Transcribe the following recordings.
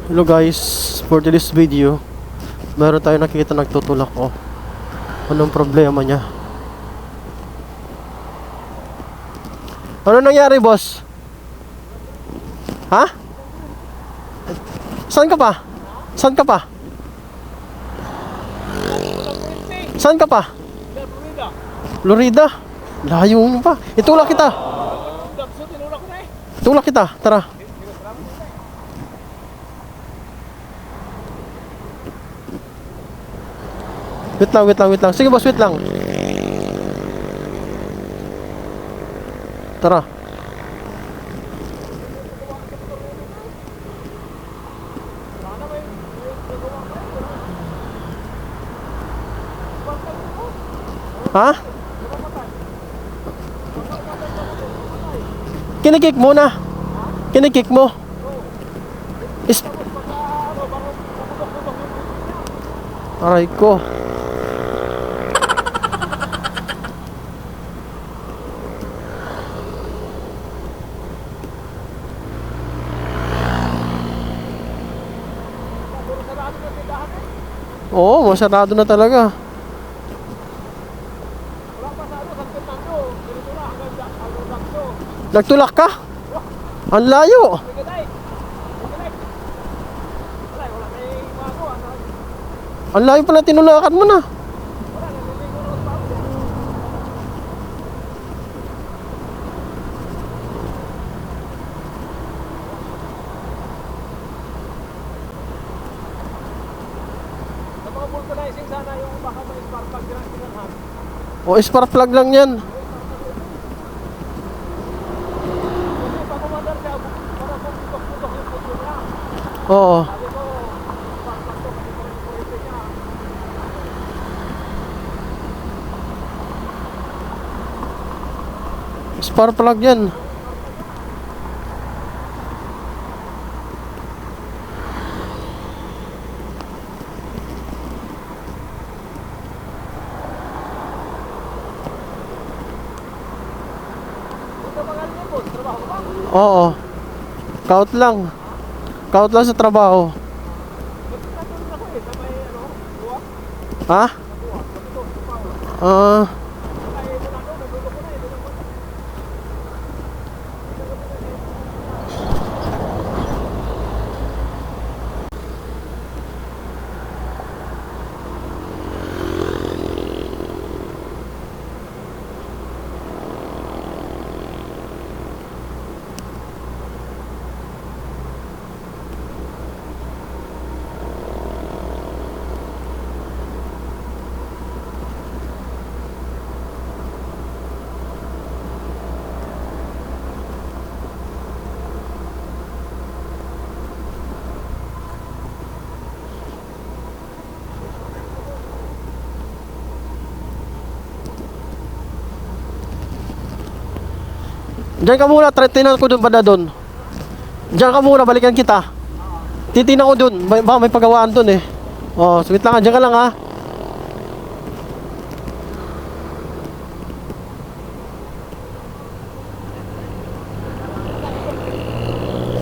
Hello guys, for this video meron tayo nakikita nagtutulak. Anong problema niya? Ano nangyari, boss? Ha? Saan ka pa? Saan ka pa? Saan ka pa? Florida. Layo mo pa. Itulak kita. Itulak kita, tara. Wait lang. Sige boss, wait lang. Tara. Ha? Kinikik mo na. Kinikik mo. Aray ko. Oo, masarado na talaga. Nagtulak ka? Ang layo. Ang layo pala tinulakan mo na. O, spark plug lang yan. Oo. Spark plug yan. Oo. Count lang. Count lang sa trabaho. Ha? Diyan ka muna, tinan ko doon banda doon. Diyan ka muna, balikan kita. Titingnan ko doon, baka may pagawaan doon eh. Oh, sweet lang, diyan ka lang ha.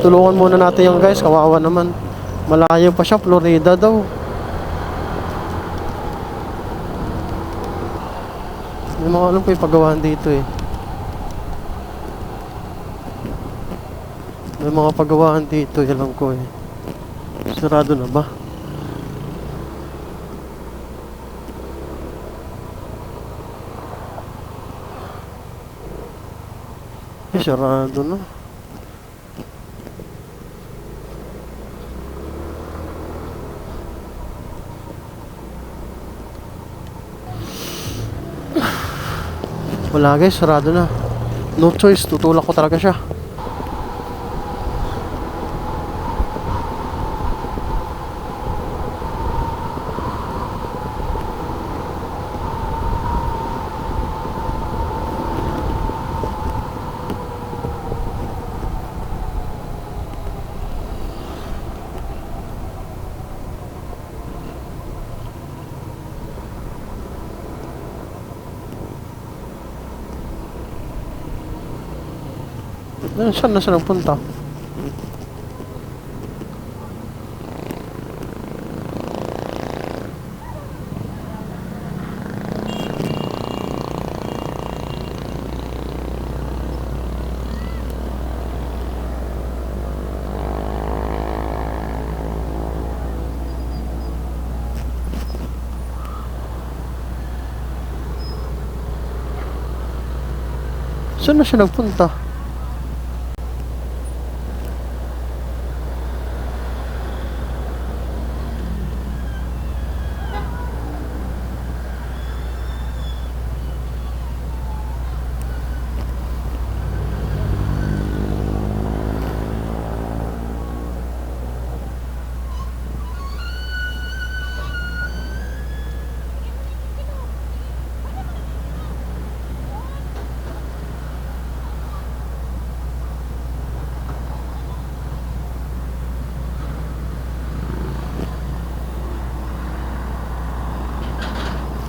Tulungan muna natin yung guys, kawawa naman. Malayo pa siya, Florida daw. Hindi mo alam po yung pagawaan dito eh. May mga pagawaan dito, alam ko eh. Sarado na ba? Sarado na. Wala guys, sarado na. No choice, tutulak ko talaga siya. Saan na siya nagpunta? Saan na siya nagpunta?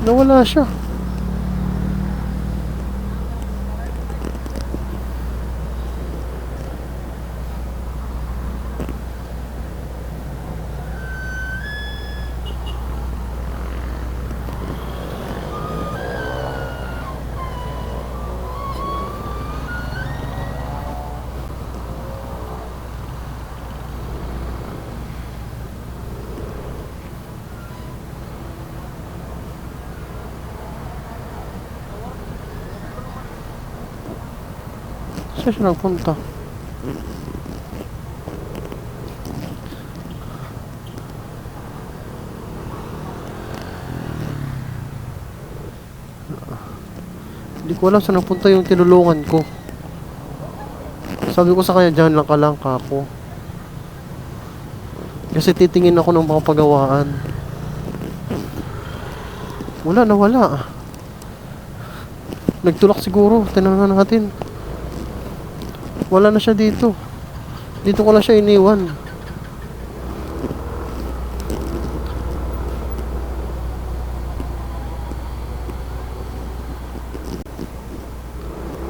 Nawala siya. Saan siya nagpunta? Hindi ko alam saan nagpunta yung tinulungan ko. Sabi ko sa kanya, dyan lang ka lang kako. Kasi titingin ako ng mga pagawaan. Wala, nawala. Nagtulak siguro. Tinanong natin. Wala na siya dito. Dito ko lang siya iniwan.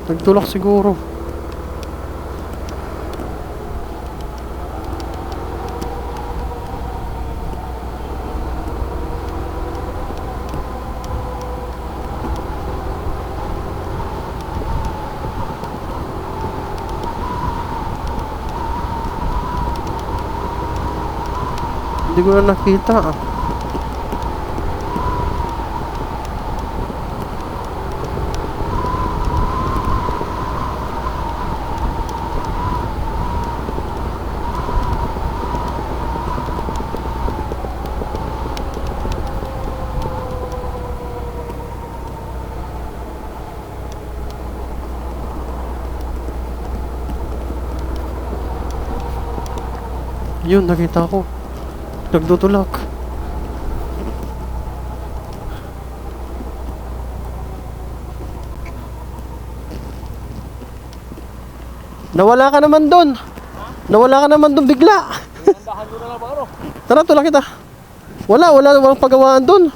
Nagtulak siguro. Hindi ko na nakita. Yun, nakita ko. Nagdutulak. Nawala ka naman doon. Nawala ka naman doon bigla. Tara, tulak kita. Walang pagawaan doon.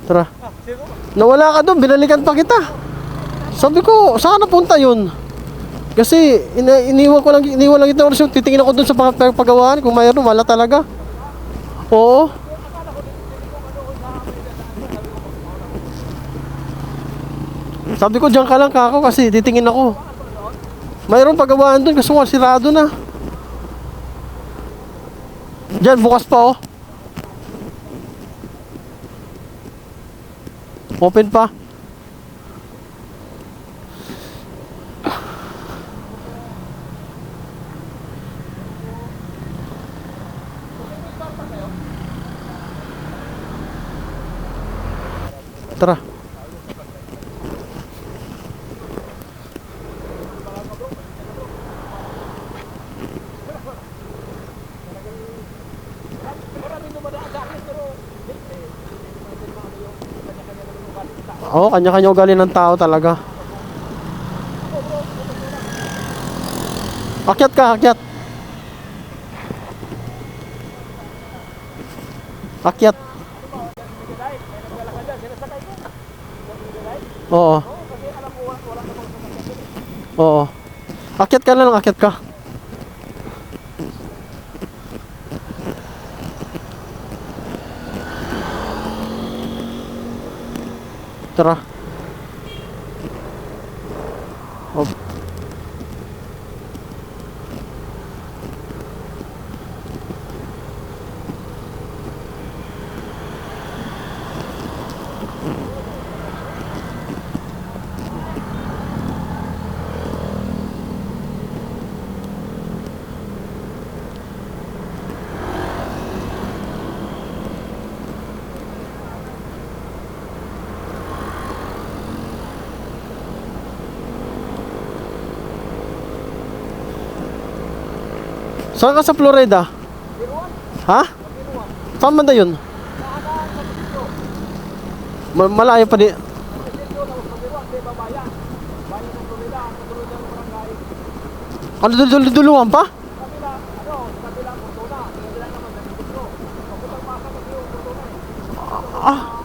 Tara. Nawala ka doon, binalikan pa kita. Sabi ko, saan napunta yun? Kasi iniwan lang ito kasi titingin ako doon sa pagawaan kung mayroon, wala talaga. Oo. Sabi ko, diyan ka lang kako kasi titingin ako. Mayroon pagawaan doon kasi sirado na. Diyan, bukas pa oh. Open pa. Tara. Oo, kanya-kanya ugali ng tao talaga. Akyat ka, akyat. Akyat. Oo. Oo. Akyat ka na lang, akyat ka. Tara. Oh. Saan ka sa Florida? Ha? Saan banda yun? Malayo pa di. Ano duluhan pa? Ah.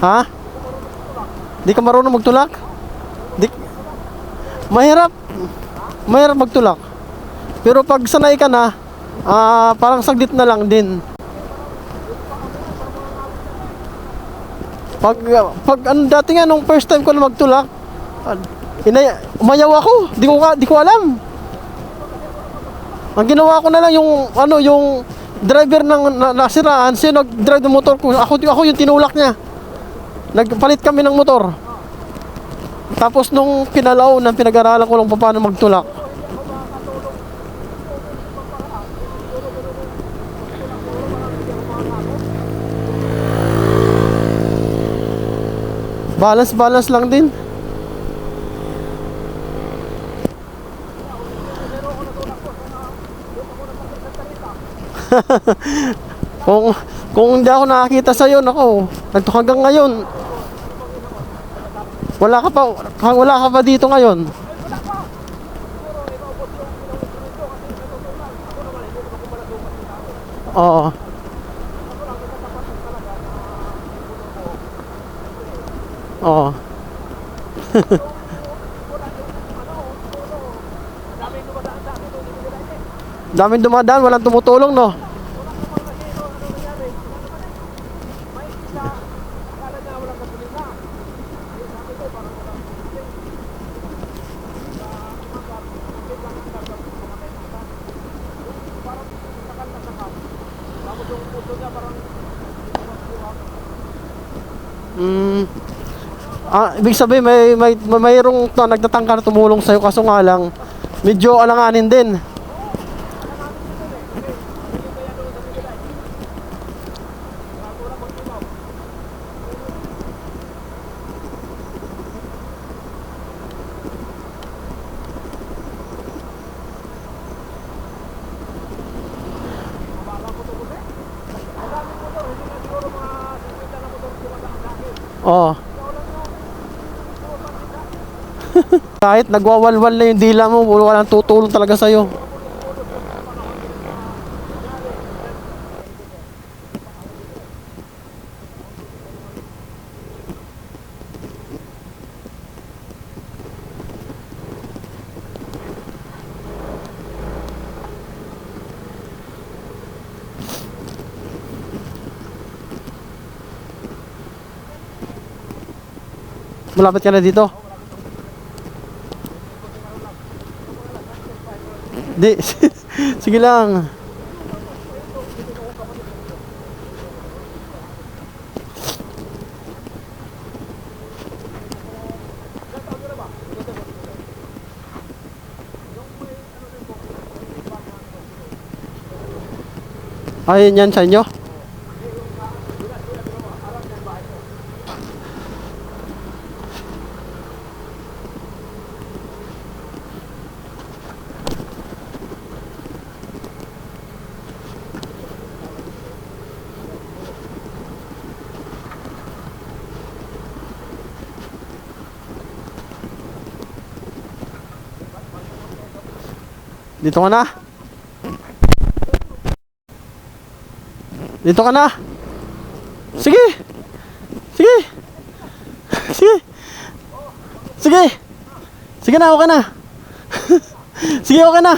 Ha? Di ka marunong magtulak? Di... Mahirap. Mahirap magtulak. Pero pag sanay ka na, parang saglit na lang din. Pag dati nga nung first time ko na magtulak, umayaw ako. Di ko alam. Ang ginawa ko na lang yung driver ng nasiraan, siya nag-drive ng motor ko. Ako yung tinulak niya. Nagpalit kami ng motor. Tapos nung kinalaw na pinag-aralan ko lang paano magtulak. Balance lang din. kung hindi ako nakakita sa iyo, nako, hanggang ngayon wala ka pa dito ngayon. Oo. Oo. Daming dumadaan, walang tumutulong, no? Ibig sabihin mayroong nagtatangka na tumulong sa'yo, kaso nga lang medyo alanganin din. Oo. Kahit nagwawalwal na yung dila mo, walang tutulong talaga sa'yo. Malapit ka na dito? Di, sige lang. Ayun yan sa inyo? Dito ka na. Dito ka na. Sige. Sige. Sige. Sige. Sige na, okay na. Sige, okay na.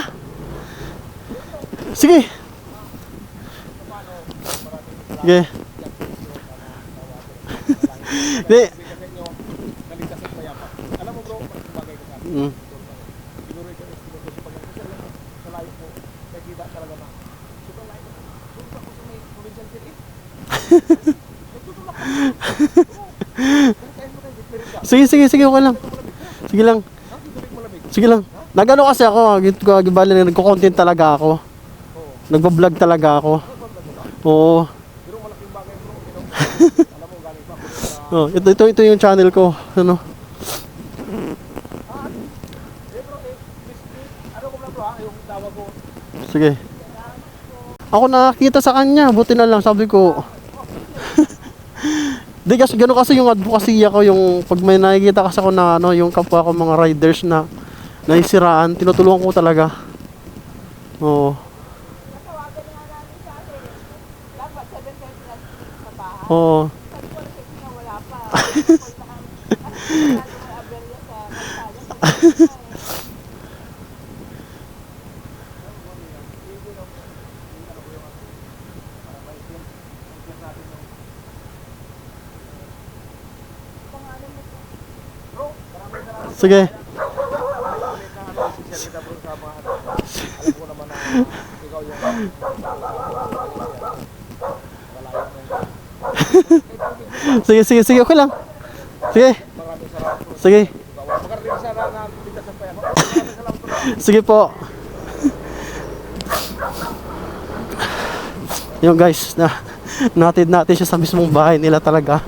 Sige. Sige. Di. Mm. Sige, sige, sige, okay lang. Sige lang. Sige lang. Nag-ano kasi ako, gibali na nagko-content talaga ako. Nagba-vlog talaga ako. Oo. Oh, ito yung channel ko. Ano? Sige. Ako nakakita sa kanya, buti na lang sabi ko. Di kasi gano'n kasi yung advocacy ko, yung pag may nakikita kasi ako na ano, yung kapwa ko mga riders na naisiraan, tinutulungan ko talaga. Oo. Oo. Sige. Sige, sige, sige, okay lang. Sige. Sige. Sige po. Yung guys, natid natin siya sa mismong bahay nila talaga.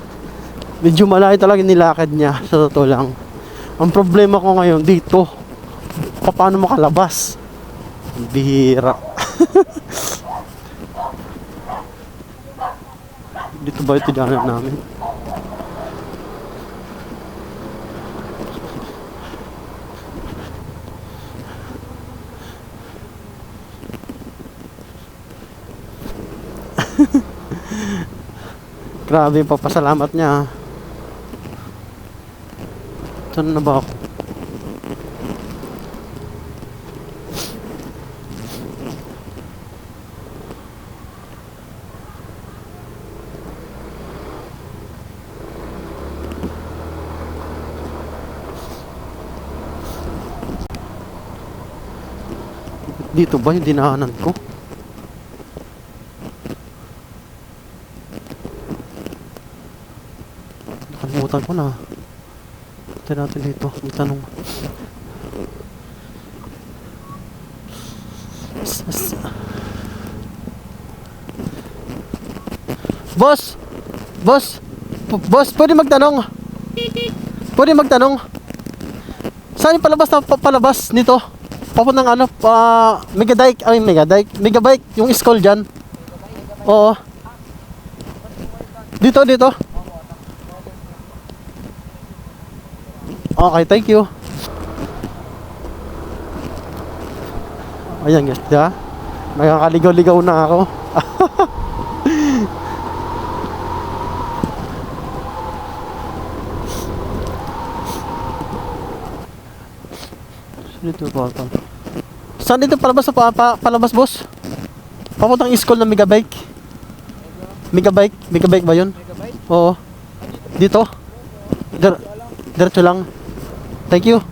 Medyo malayo talaga nilakad niya, sa totoo lang. Ang problema ko ngayon dito, paano makalabas? Bihira. Dito ba yung tindahan namin? Grabe yung papasalamat niya. Saan na ba ako? Dito ba yung dinaanan ko? Nakalimutan ko na. Ito natin dito. May tanong. Boss! Boss! Boss, pwede magtanong? Pwede magtanong? Saan yung palabas na palabas nito? Papuntang ano? Megadike. Ay, Megadike. Megabike. Yung school dyan. Oo. Dito, dito. Okay, thank you. Ayan guys, diba? Nakakaligaw-ligaw na ako. Dito po ito. Saan dito palabas sa palabas, boss? Papuntang school ng Megabike. Megabike? Megabike ba yun? Oo. Dito? Diretso lang. Thank you.